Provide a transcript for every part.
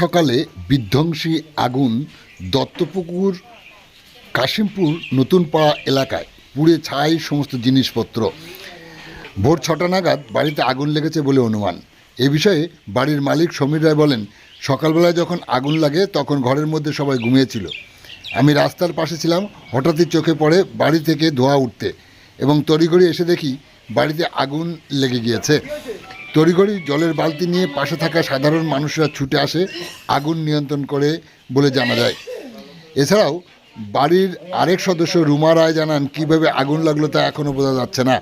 সকালে বিধ্বংসী আগুন দত্তপুকুর কাশিমপুর নতুনপাড়া এলাকায় পুড়ে ছাই সমস্ত জিনিসপত্র। ভোর 6টা নাগাদ বাড়িতে আগুন লেগেছে বলে অনুমান। এ বিষয়ে বাড়ির মালিক সমীর রায় বলেন, সকালবেলায় যখন আগুন লাগে তখন ঘরের মধ্যে সবাই ঘুমিয়েছিল। আমি রাস্তার পাশে ছিলাম, হঠাৎই চোখে পড়ে বাড়ি থেকে ধোঁয়া উঠতে এবং তড়িঘড়ি এসে দেখি বাড়িতে আগুন লেগে গিয়েছে। তড়িঘড়ি জলের বালতি নিয়ে পাশে থাকা সাধারণ মানুষরা ছুটে আসে আগুন নিয়ন্ত্রণ করে বলে জানা যায়। এছাড়াও বাড়ির আরেক সদস্য রুমা রায় জানান, কীভাবে আগুন লাগলো তা এখনও বোঝা যাচ্ছে না।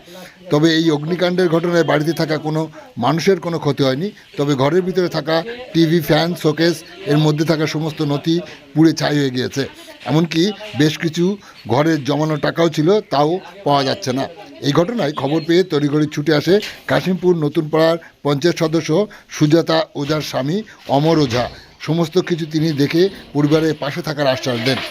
তবে এই অগ্নিকাণ্ডের ঘটনায় বাড়িতে থাকা কোনো মানুষের কোনো ক্ষতি হয়নি। তবে ঘরের ভিতরে থাকা টিভি, ফ্যান, শোকেস এর মধ্যে থাকা সমস্ত নথি পুড়ে ছাই হয়ে গিয়েছে। এমনকি বেশ কিছু ঘরের জমানো টাকাও ছিল, তাও পাওয়া যাচ্ছে না। এই ঘটনায় খবর পেয়ে তড়িঘড়ি ছুটে আসে কাশিমপুর নতুনপাড়ার পঞ্চায়েত সদস্য সুজাতা ওঝার স্বামী অমর ওঝা। সমস্ত কিছু তিনি দেখে পরিবারের পাশে থাকার আশ্বাস দেন।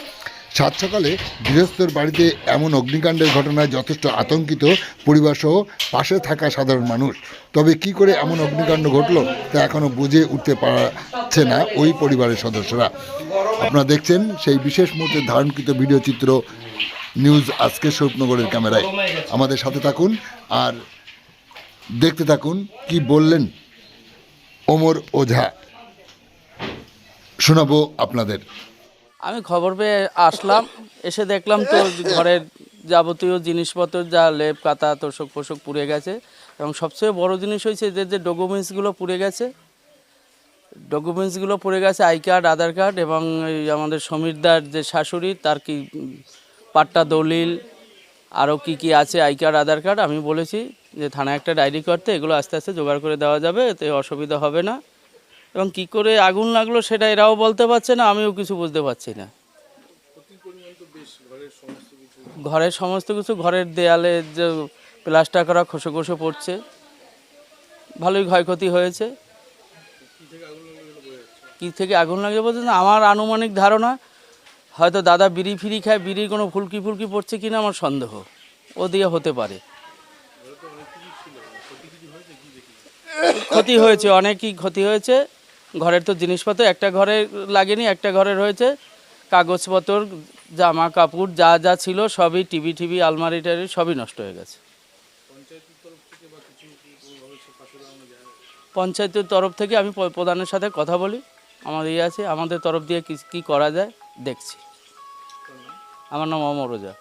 সাত সকালে গৃহস্থর বাড়িতে এমন অগ্নিকাণ্ডের ঘটনায় যথেষ্ট আতঙ্কিত পরিবারসহ পাশে থাকা সাধারণ মানুষ। তবে কি করে এমন অগ্নিকাণ্ড ঘটলো তা এখনও বুঝে উঠতে পারছে না ওই পরিবারের সদস্যরা। আপনারা দেখছেন সেই বিশেষ মুহূর্তে ধারণকৃত ভিডিও চিত্র নিউজ আজকে স্বরূপনগরের ক্যামেরায়। আমাদের সাথে থাকুন আর দেখতে থাকুন কি বললেন অমর ওঝা, শোনাবো আপনাদের। আমি খবর পেয়ে আসলাম, এসে দেখলাম তো ঘরের যাবতীয় জিনিসপত্র যা লেপ কাতা তোষক ফোষক পুড়ে গেছে এবং সবচেয়ে বড় জিনিস হয়েছে যে ডকুমেন্টসগুলো পুড়ে গেছে। ডকুমেন্টসগুলো পুড়ে গেছে, আই কার্ড, আধার কার্ড এবং আমাদের সমীরদার যে শাশুড়ি তার কি পাট্টা দলিল আরও কি আছে, আই কার্ড, আধার কার্ড। আমি বলেছি যে থানায় একটা ডায়েরি করতে, এগুলো আস্তে আস্তে জোগাড় করে দেওয়া যাবে, এতে অসুবিধা হবে না। এবং কি করে আগুন লাগলো সেটা এরাও বলতে পারছে না, আমিও কিছু বুঝতে পারছি না। ঘরের সমস্ত কিছু, ঘরের দেয়ালে যে প্লাস্টার করা খসে খসে পড়ছে, ভালোই ক্ষয়ক্ষতি হয়েছে। কি থেকে আগুন লাগে বলছে না, আমার আনুমানিক ধারণা হয়তো দাদা বিড়ি ফিরি খায়, বিড়ির কোনো ফুলকি ফুলকি পড়ছে কিনা আমার সন্দেহ, ও দিয়ে হতে পারে। ক্ষতি হয়েছে, অনেকই ক্ষতি হয়েছে। ঘরের তো জিনিসপত্র একটা ঘরে লাগেনি, একটা ঘরের হয়েছে। কাগজপত্র, জামা কাপড় যা যা ছিল সবই, টিভি আলমারি টারি সবই নষ্ট হয়ে গেছে। পঞ্চায়েতের তরফ থেকে আমি প্রধানের সাথে কথা বলি, আমাদের আছে, আমাদের তরফ দিয়ে কি করা যায় দেখছি। আমার নাম অমর ওঝা।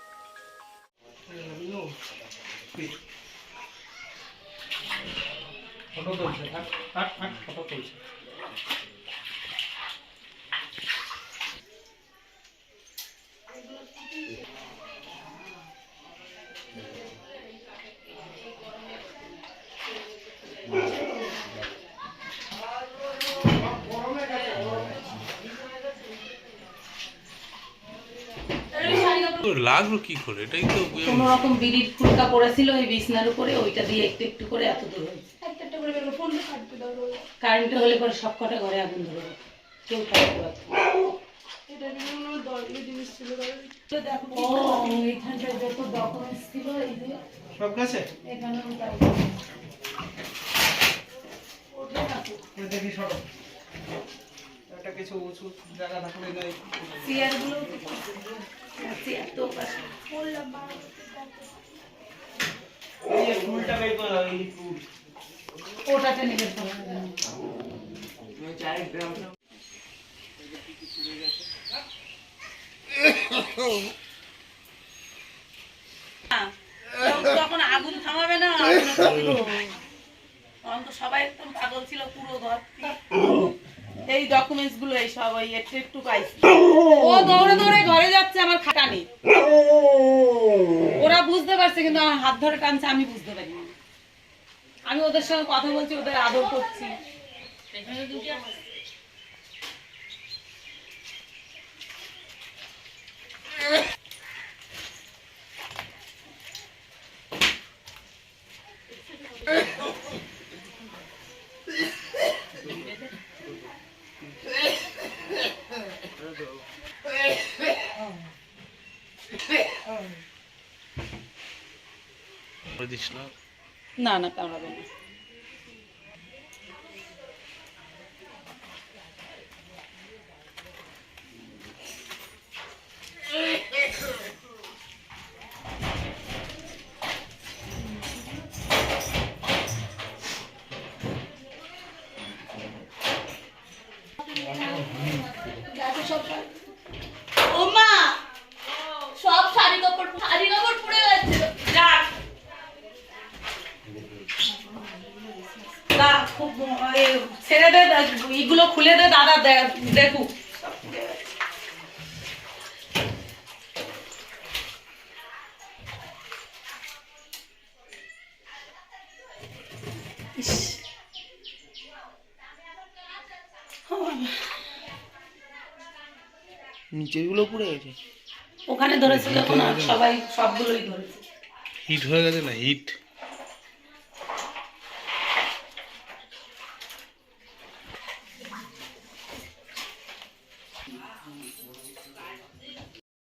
লাগলো কি করে? এটাই তো কোনো রকম বিড়ির ফুলকা পড়েছিল এই বিছনার উপরে, ওইটা দিয়ে একটু একটু করে এত দূর হয়েছে। কারেন্ট হলে পরে সব কটা ঘরে আগুন ধরে যেত, কেউ থাকতে পারত না। এইখানটায় যত ডকুমেন্টস ছিল এই যে সব কাছে এখানে দেখি সব একটা কিছু উঁচু জায়গা থাকলে নাই চেয়ারগুলো চেয়ার তো পাশে এই ফুলটা বের করে দাও, এই ফুল ওটাতে নিয়ে যেতে হবে। আমি চাই গ্রাম যখন আগুন থামাবে না, তখন তো সবাই একদম পাগল ছিল পুরো ঘর। এই ডকুমেন্টস গুলো এই সব ওই একটু একটু পাইছি। ও দৌড়ে দৌড়ে ঘরে যাচ্ছে, আমার খাতা নেই। ওরা বুঝতে পারছে কিন্তু আমার হাত ধরে টানছে, আমি বুঝতে পারিনি। আমি ওদের সঙ্গে কথা বলছি, ওদের আদর করছি। না না কামড়াবে না। সব ও মা সব শাড়ি কাপড় পুড়ে গেছে যাক না খুব ছেড়ে দে এইগুলো খুলে দে দাদা দেখুক নিচেরগুলো পুড়ে গেছে। ওখানে ধরেছিল সবাই সবগুলোই ধরেছে হিট হয়ে গেছে না হিট